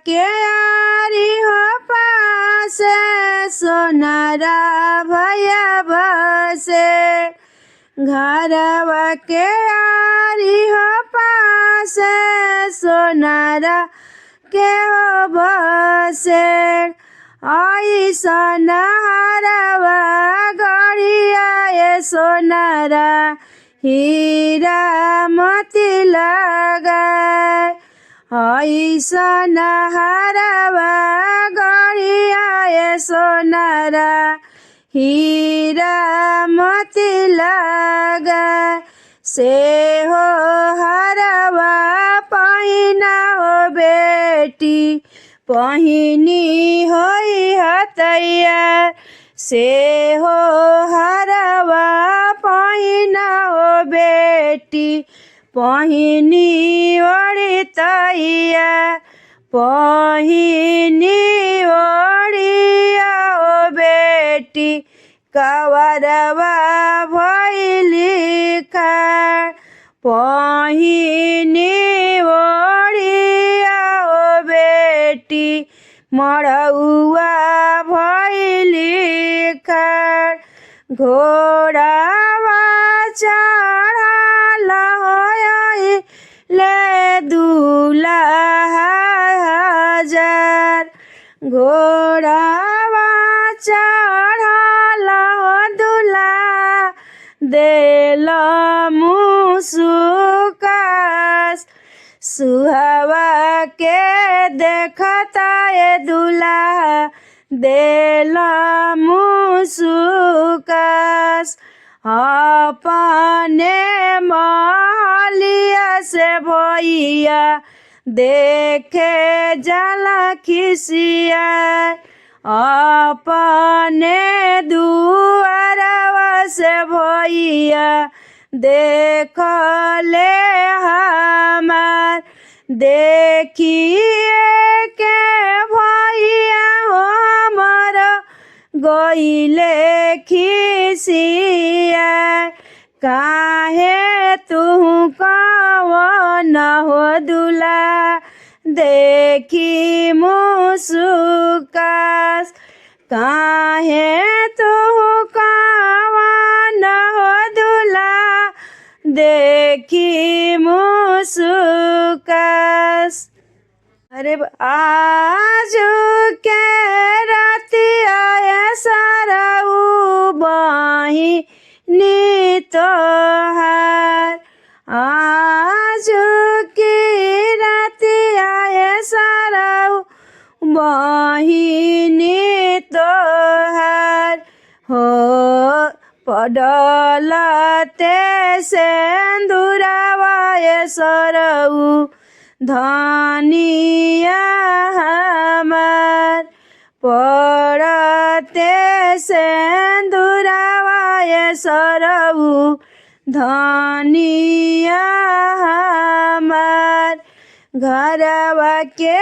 के आरी हो पास सोनारा भैया बसे घरवा के आरी हो पास सोनारा के हो बसे ऐसन हरवा गड़िया ये सोनारा हीरा मोती लगाए ऐसन हरवा गड़िया ये सोनारा हीरा मोती लगाए से हो हरवा पहिना हो बेटी पहिनी होई हतैया से हो हरवा पहिना हो बेटी पहिनी ओढ़ी तैया पहिनी ओढ़िया हो बेटी कवरवा भइली खाड़ पहिनी ओढ़िया हो बेटी मड़उआ भइली खाड़ घोड़ावा चढ़ल ले दुल्हा हजार घोड़ावा चढ़ल दुल्हा देल मुसुकास सुहावा के देखता ये दुल्हा देल मुसुकास अपने महलिया से भैया देखे जाला खिसिया अपने दुआरवा से भैया देख ले हमार देखिए के भैया हमर गइले खिसिया काहे तू कवन हो दुल्हा देखी मुसुकास काहे तू कवन हो दुल्हा देखी मुसुकास अरे आज के रातिया सरऊ बहिनी तोहार आज की रातिया सरऊ बहिनी तोहार हो पडलते सिंदूरवा सरऊ धनिया हमार पड़ते सिंदूरवा सरऊ धनिया हमार घरवा के